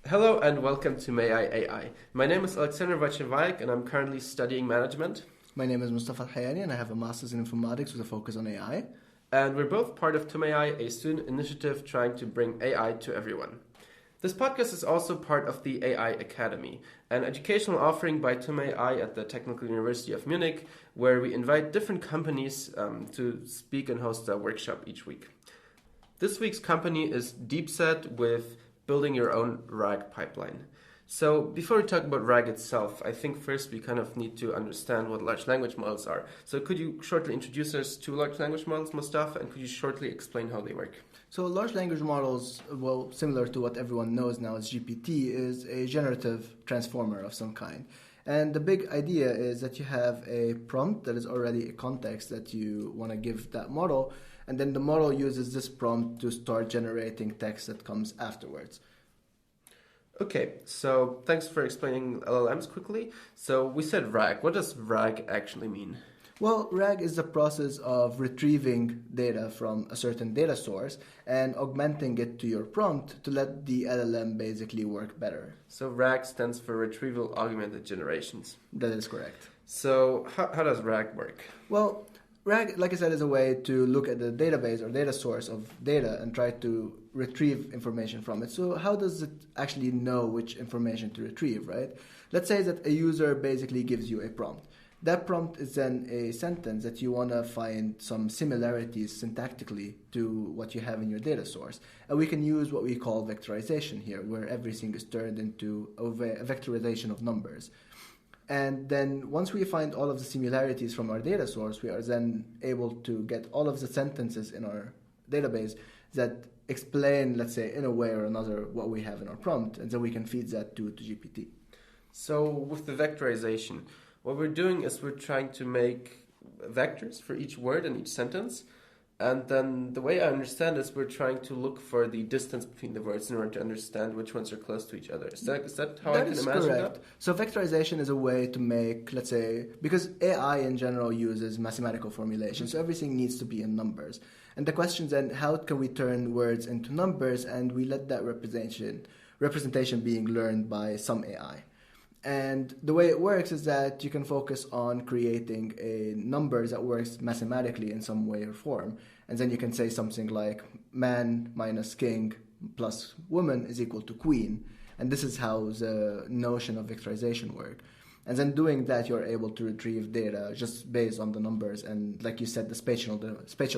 Hello and welcome to May I AI. My name is Alexander Wojciechowski and I'm currently studying management. My name is Mustafa Al-Hayani and I have a master's in informatics with a focus on AI. And we're both part of TumAI, a student initiative trying to bring AI to everyone. This podcast is also part of the AI Academy, an educational offering by TumAI at the Technical University of Munich, where we invite different companies to speak and host a workshop each week. This week's company is DeepSet with building your own RAG pipeline. So before we talk about RAG itself, I think first we kind of need to understand what large language models are. So could you shortly introduce us to large language models, Mustafa, and could you shortly explain how they work? So large language models, well, similar to what everyone knows now as GPT, is a generative transformer of some kind. And the big idea is that you have a prompt that is already a context that you want to give that model, and then the model uses this prompt to start generating text that comes afterwards. Okay, so thanks for explaining LLMs quickly. So we said RAG. What does RAG actually mean? Well, RAG is the process of retrieving data from a certain data source and augmenting it to your prompt to let the LLM basically work better. So RAG stands for Retrieval Augmented Generations. That is correct. So how does RAG work? Well, RAG, like I said, is a way to look at the database or data source of data and try to retrieve information from it. So how does it actually know which information to retrieve, right? Let's say that a user basically gives you a prompt. That prompt is then a sentence that you want to find some similarities syntactically to what you have in your data source. And we can use what we call vectorization here, where everything is turned into a vectorization of numbers. And then once we find all of the similarities from our data source, we are then able to get all of the sentences in our database that explain, let's say, in a way or another, what we have in our prompt. And then we can feed that to GPT. So with the vectorization, what we're doing is we're trying to make vectors for each word and each sentence. And then the way I understand is we're trying to look for the distance between the words in order to understand which ones are close to each other. Is that how I can imagine correct. that? So vectorization is a way to make, let's say, because AI in general uses mathematical formulation, so everything needs to be in numbers. And the question then, how can we turn words into numbers, and we let that representation being learned by some AI. And the way it works is that you can focus on creating a number that works mathematically in some way or form. And then you can say something like man minus king plus woman is equal to queen. And this is how the notion of vectorization works. And then doing that, you're able to retrieve data just based on the numbers and, like you said, the spatial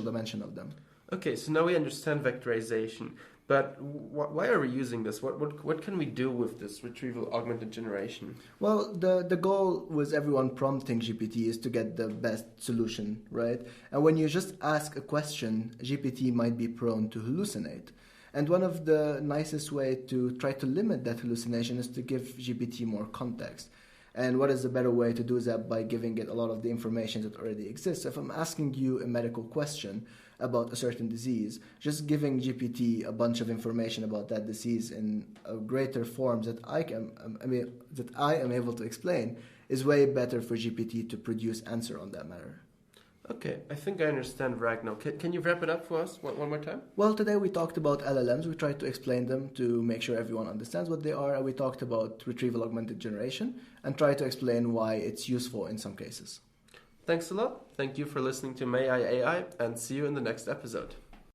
dimension of them. Okay, so now we understand vectorization. But why are we using this? What can we do with this retrieval augmented generation? Well, the goal with everyone prompting GPT is to get the best solution, right? And when you just ask a question, GPT might be prone to hallucinate. And one of the nicest way to try to limit that hallucination is to give GPT more context. And what is the better way to do that by giving it a lot of the information that already exists? If I'm asking you a medical question about a certain disease, just giving GPT a bunch of information about that disease in a greater form that I am able to explain is way better for GPT to produce answer on that matter. Okay, I think I understand RAG now. Can you wrap it up for us one more time? Well, today we talked about LLMs. We tried to explain them to make sure everyone understands what they are. And we talked about Retrieval Augmented Generation and tried to explain why it's useful in some cases. Thanks a lot. Thank you for listening to May I AI and see you in the next episode.